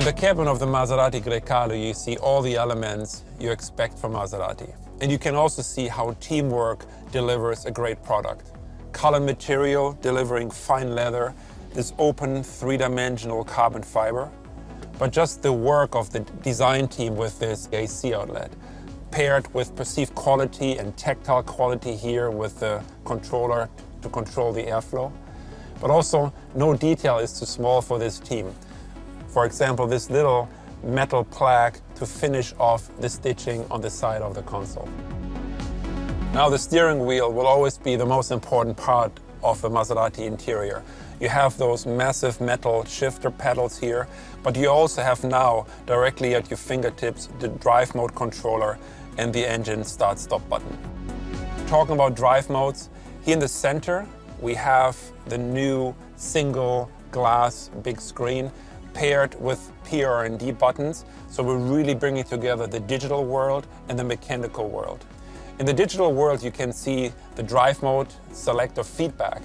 In the cabin of the Maserati Grecale, you see all the elements you expect from Maserati. And you can also see how teamwork delivers a great product. Color material delivering fine leather, this open three-dimensional carbon fiber, but just the work of the design team with this AC outlet, paired with perceived quality and tactile quality here with the controller to control the airflow. But also, no detail is too small for this team. For example, this little metal plaque to finish off the stitching on the side of the console. Now, the steering wheel will always be the most important part of the Maserati interior. You have those massive metal shifter pedals here, but you also have now, directly at your fingertips, the drive mode controller and the engine start-stop button. Talking about drive modes, here in the center, we have the new single glass big screen paired with PR&D buttons. So we're really bringing together the digital world and the mechanical world. In the digital world, you can see the drive mode, selector feedback.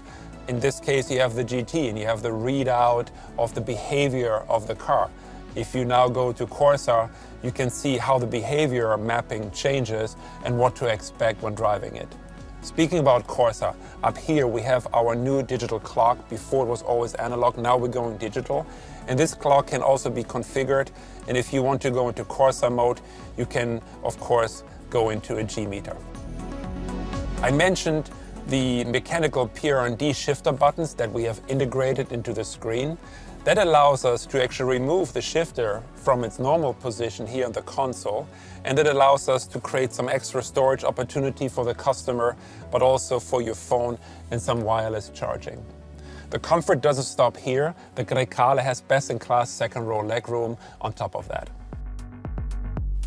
In this case, you have the GT and you have the readout of the behavior of the car. If you now go to Corsa, you can see how the behavior mapping changes and what to expect when driving it. Speaking about Corsa, up here we have our new digital clock. Before it was always analog, now we're going digital. And this clock can also be configured. And if you want to go into Corsa mode, you can, of course, go into a G meter. I mentioned the mechanical PR&D shifter buttons that we have integrated into the screen. That allows us to actually remove the shifter from its normal position here on the console, and it allows us to create some extra storage opportunity for the customer, but also for your phone and some wireless charging. The comfort doesn't stop here. The Grecale has best-in-class second-row legroom on top of that.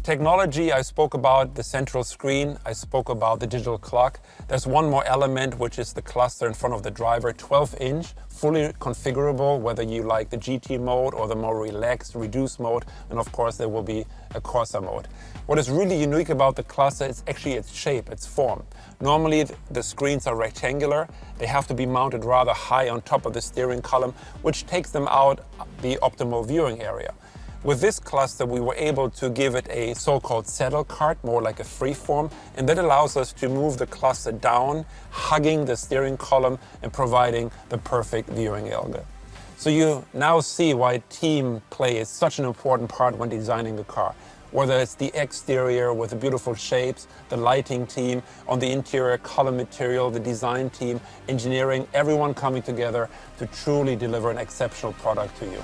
Technology, I spoke about the central screen, I spoke about the digital clock. There's one more element, which is the cluster in front of the driver, 12-inch, fully configurable, whether you like the GT mode or the more relaxed, reduced mode, and of course there will be a Corsa mode. What is really unique about the cluster is actually its shape, its form. Normally the screens are rectangular, they have to be mounted rather high on top of the steering column, which takes them out the optimal viewing area. With this cluster, we were able to give it a so-called saddle cart, more like a freeform, and that allows us to move the cluster down, hugging the steering column and providing the perfect viewing angle. So you now see why team play is such an important part when designing the car. Whether it's the exterior with the beautiful shapes, the lighting team, on the interior color material, the design team, engineering, everyone coming together to truly deliver an exceptional product to you.